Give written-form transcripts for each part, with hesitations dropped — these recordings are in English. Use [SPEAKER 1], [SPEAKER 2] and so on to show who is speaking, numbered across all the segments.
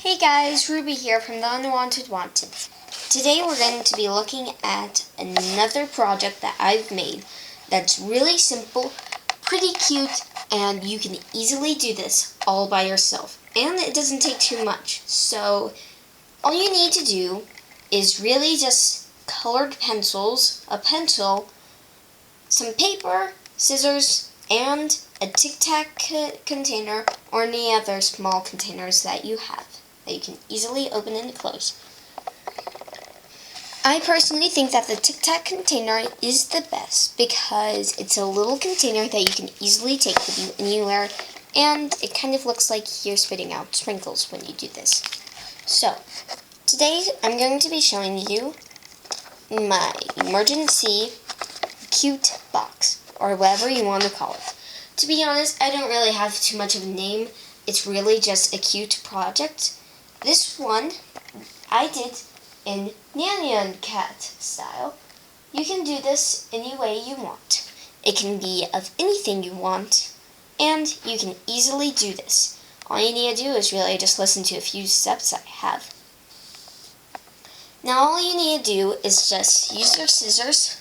[SPEAKER 1] Hey guys, Ruby here from the Unwanted Wanted. Today we're going to be looking at another project that I've made that's really simple, pretty cute, and you can easily do this all by yourself. And it doesn't take too much. So all you need to do is really just colored pencils, a pencil, some paper, scissors, and a Tic Tac container or any other small containers that you have that you can easily open and close. I personally think that the Tic Tac container is the best because it's a little container that you can easily take with you anywhere, and it kind of looks like you're spitting out sprinkles when you do this. So, today I'm going to be showing you my emergency cute box, or whatever you want to call it. To be honest, I don't really have too much of a name. It's really just a cute project. This one I did in Nyan Cat style. You can do this any way you want. It can be of anything you want, and you can easily do this. All you need to do is really just listen to a few steps I have. Now all you need to do is just use your scissors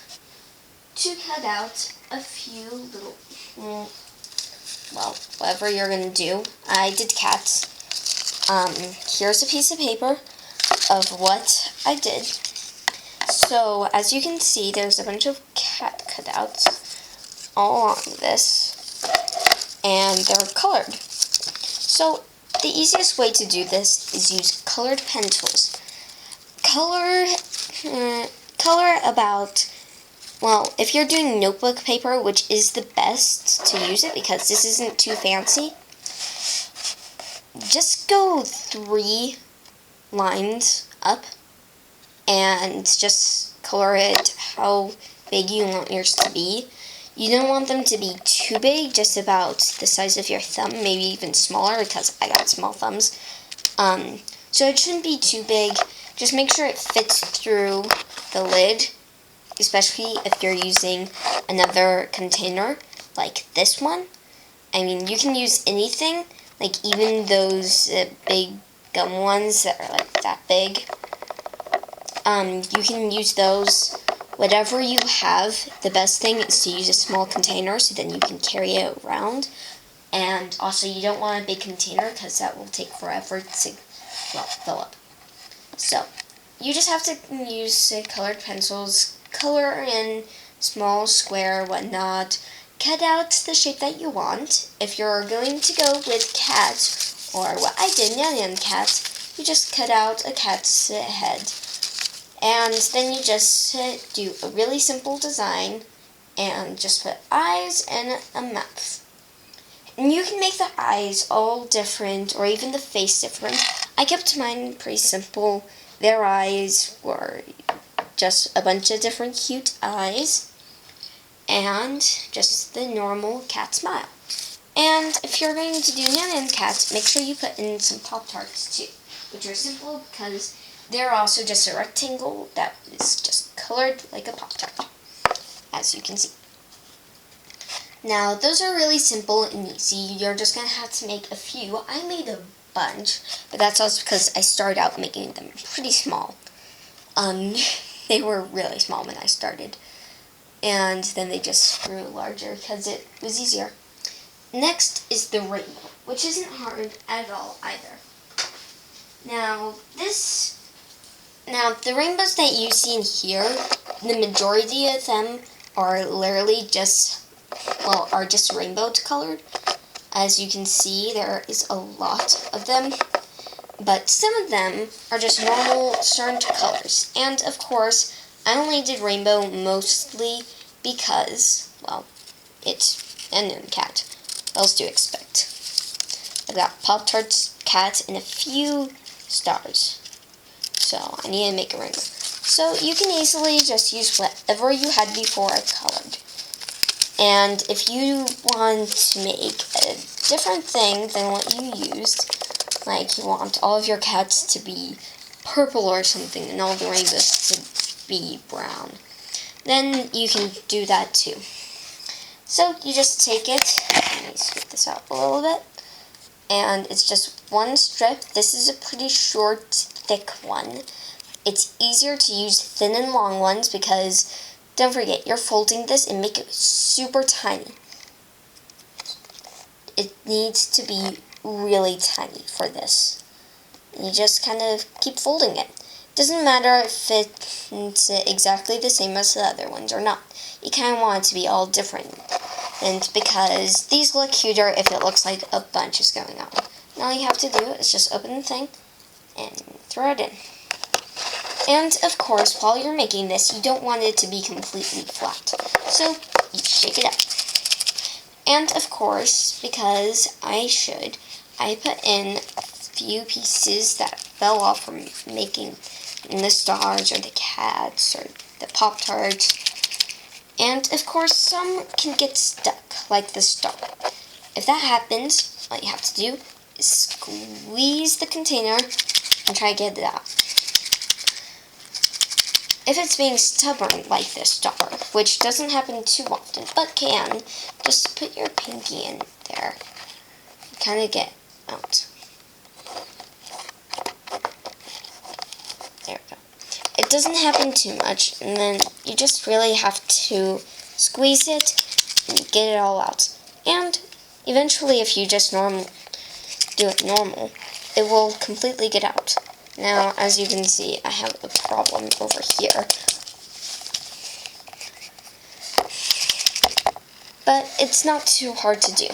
[SPEAKER 1] to cut out a few little, whatever you're going to do. I did cats. Here's a piece of paper of what I did. So, as you can see, there's a bunch of cat cutouts all along this, and they're colored. So, the easiest way to do this is use colored pencils. Color about, well, if you're doing notebook paper, which is the best to use it because this isn't too fancy, just go 3 lines up and just color it how big you want yours to be. You don't want them to be too big, just about the size of your thumb, maybe even smaller because I got small thumbs. So it shouldn't be too big. Just make sure it fits through the lid, especially if you're using another container like this one. I mean, you can use anything, like even those big gum ones that are like that big. You can use those. Whatever you have, the best thing is to use a small container so then you can carry it around. And also you don't want a big container because that will take forever to, fill up. So, you just have to use colored pencils, color in small, square, whatnot, cut out the shape that you want. If you're going to go with cat, or what I did, Nyan Cat, you just cut out a cat's head. And then you just do a really simple design, and just put eyes and a mouth. And you can make the eyes all different, or even the face different. I kept mine pretty simple. Their eyes were just a bunch of different cute eyes, and just the normal cat smile. And if you're going to do Nyan Cat, make sure you put in some Pop-Tarts too, which are simple because they're also just a rectangle that is just colored like a Pop-Tart, as you can see. Now, those are really simple and easy. You're just going to have to make a few. I made a bunch, but that's also because I started out making them pretty small. They were really small when I started, and then they just grew larger because it was easier. Next is the rainbow, which isn't hard at all either. Now, the rainbows that you see in here, the majority of them are literally just rainbow colored. As you can see, there is a lot of them, but some of them are just normal certain colors. And of course, I only did rainbow mostly because, well, it's a Nyan Cat. What else do you expect? I've got Pop-Tarts, cats, and a few stars. So I need to make a rainbow. So you can easily just use whatever you had before colored. And if you want to make a different thing than what you used, like you want all of your cats to be purple or something and all the rainbows to be brown, then you can do that too. So you just take it, let me scoot this out a little bit, and it's just one strip. This is a pretty short, thick one. It's easier to use thin and long ones because, don't forget, you're folding this and make it super tiny. It needs to be really tiny for this. You just kind of keep folding it. Doesn't matter if it's exactly the same as the other ones or not. You kind of want it to be all different. And because these look cuter if it looks like a bunch is going on. And all you have to do is just open the thing and throw it in. And of course, while you're making this, you don't want it to be completely flat. So you shake it up. And of course, because I put in a few pieces that fell off from making the stars or the cats or the Pop-Tarts. And of course, some can get stuck, like the star. If that happens, all you have to do is squeeze the container and try to get it out. If it's being stubborn like this star, which doesn't happen too often, but can, just put your pinky in there. Kind of get out. There we go. It doesn't happen too much, and then you just really have to squeeze it and get it all out. And eventually, if you just do it normal, it will completely get out. Now, as you can see, I have a problem over here. But it's not too hard to do.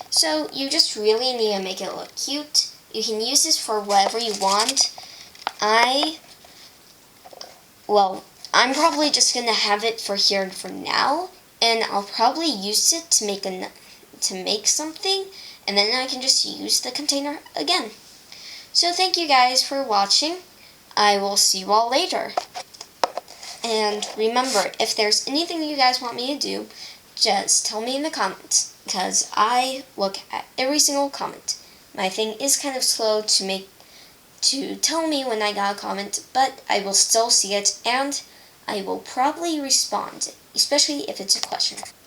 [SPEAKER 1] So, you just really need to make it look cute. You can use this for whatever you want. I'm probably just going to have it for here for now. And I'll probably use it to make something. And then I can just use the container again. So thank you guys for watching. I will see you all later. And remember, if there's anything you guys want me to do, just tell me in the comments, because I look at every single comment. My thing is kind of slow to tell me when I got a comment, but I will still see it, and I will probably respond, especially if it's a question.